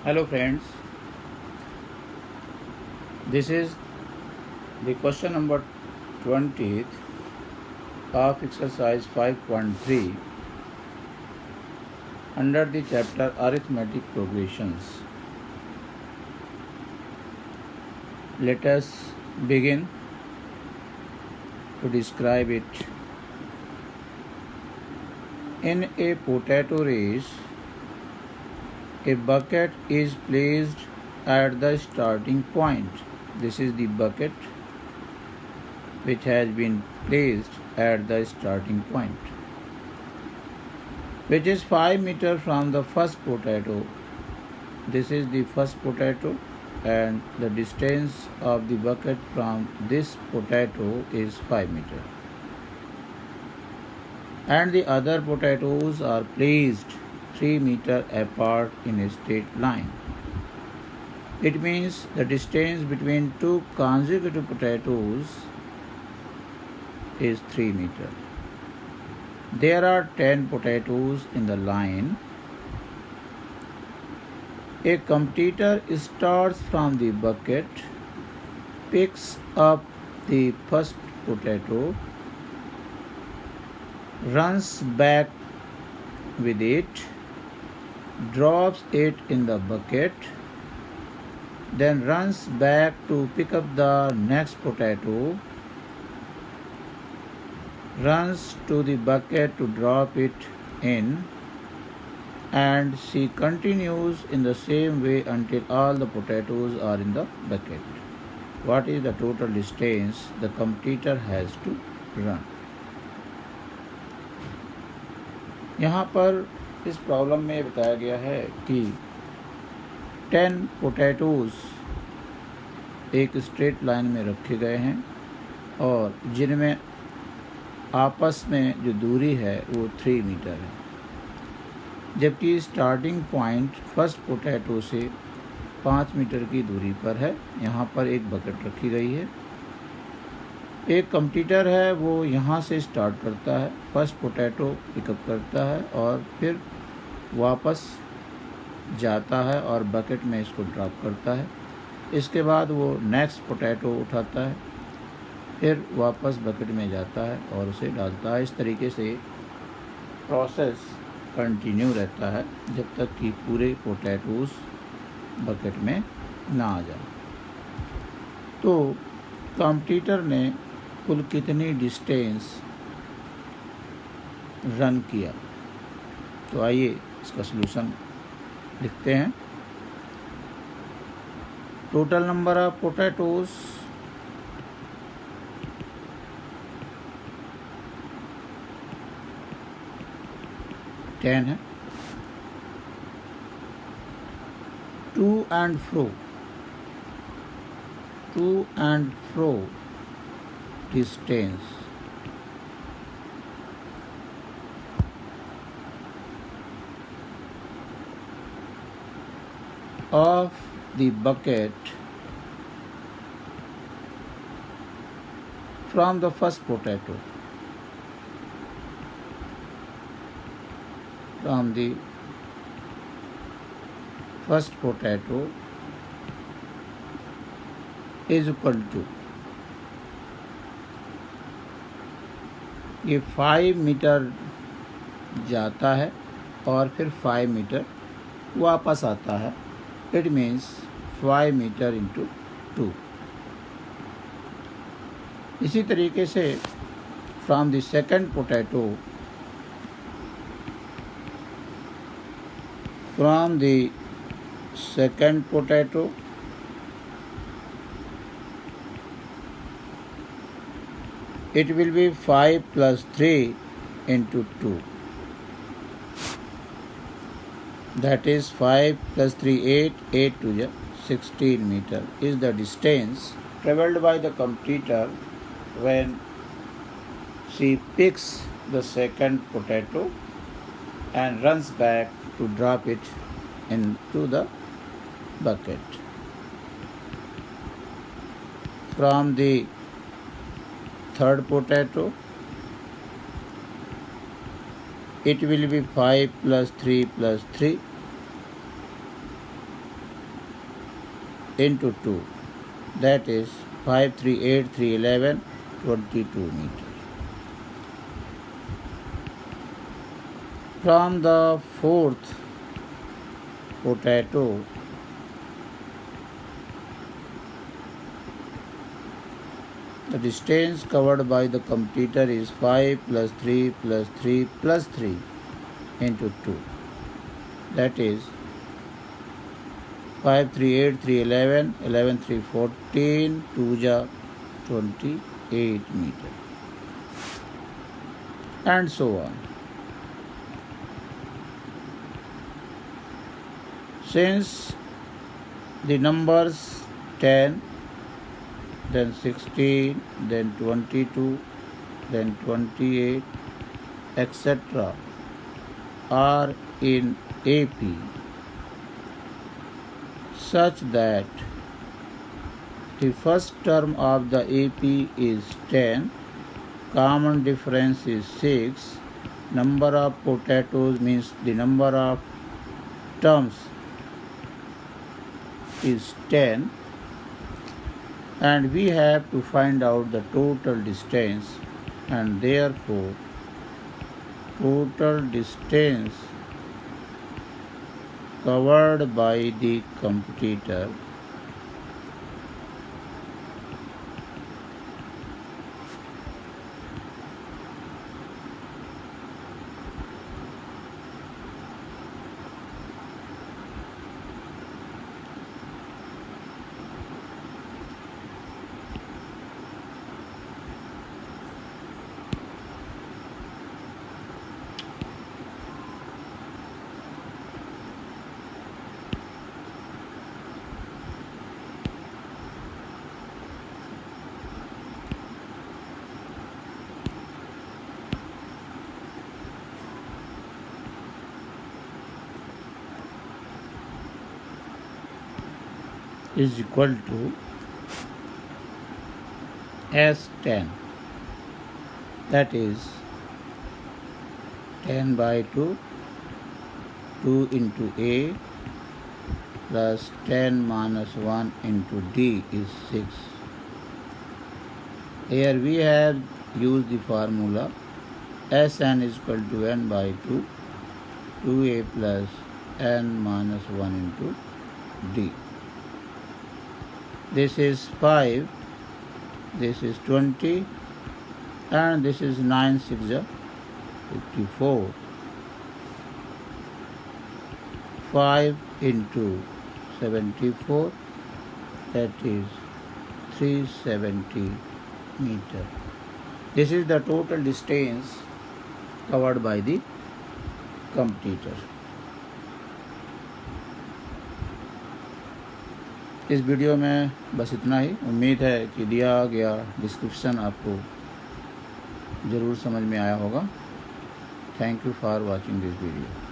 Hello friends, this is the question number 20th of exercise 5.3 under the chapter arithmetic progressions. Let us begin to describe it. In a potato race, a bucket is placed at the starting point. This is the bucket which has been placed at the starting point, which is 5 meters from the first potato. This is the first potato, and the distance of the bucket from this potato is 5 meters. And the other potatoes are placed 3 meters apart in a straight line. It means the distance between two consecutive potatoes is 3 meters. There are 10 potatoes in the line. A competitor starts from the bucket, picks up the first potato, runs back with it, drops it in the bucket, then runs back to pick up the next potato, runs to the bucket to drop it in, and she continues in the same way until all the potatoes are in the bucket. What is the total distance the competitor has to run? यहाँ पर इस problem में बताया गया है कि 10 potatoes एक straight line में रखे गए हैं और जिनमें आपस में जो दूरी है वो 3 मीटर है, जबकि स्टार्टिंग पॉइंट फर्स्ट पोटैटो से 5 मीटर की दूरी पर है। यहाँ पर एक बकेट रखी गई है। एक कंपटीटर है, वो यहाँ से स्टार्ट करता है, फर्स्ट पोटैटो पिकअप करता है और फिर वापस जाता है और बकेट में इसको ड्रॉप करता है। इसके बाद वो नेक्स्ट पोटैटो उठाता है, फिर वापस बकेट में जाता है और उसे डालता है। इस तरीके से प्रोसेस कंटिन्यू रहता है जब तक कि पूरे पोटैटोज़ बकेट में ना आ जाए। तो कॉम्पिटिटर ने कुल कितनी डिस्टेंस रन किया? तो आइए इसका सलूशन लिखते हैं। टोटल नंबर ऑफ पोटैटोज़ है। To and fro distance of the bucket from the first potato, is equal to, ये 5 मीटर जाता है और फिर 5 मीटर वापस आता है। It means 5 metre into 2। इसी तरीके से from the second potato, it will be 5 plus 3 into 2. That is 5 plus 3, 8 to 16 meter is the distance traveled by the competitor when she picks the second potato and runs back to drop it into the bucket. From the third potato, it will be 5 plus 3 plus 3 into 2, that is 5, 3, 8, 3, 11, 22 meters. From the fourth potato, the distance covered by the completer is 5 plus 3 plus 3 plus 3 into 2. That is 5, 3, 8, 3, 11, 11, 3, 14, 2 ja 28 meters. And so on. Since the numbers 10, then 16, then 22, then 28, etc. are in AP such that the first term of the AP is 10, common difference is 6, number of potatoes means the number of terms is 10, and we have to find out the total distance, and therefore total distance covered by the competitor is equal to S10, that is 10 by 2, 2 into A plus 10 minus 1 into D is 6. Here we have used the formula Sn is equal to n by 2, 2A plus n minus 1 into D. This is 5, this is 20, and this is 9, 6, 54. 5 into 74, that is 370 meters. This is the total distance covered by the competitor. इस video में बस इतना ही। उम्मीद है कि दिया गया description आपको ज़रूर समझ में आया होगा। Thank you for watching this video.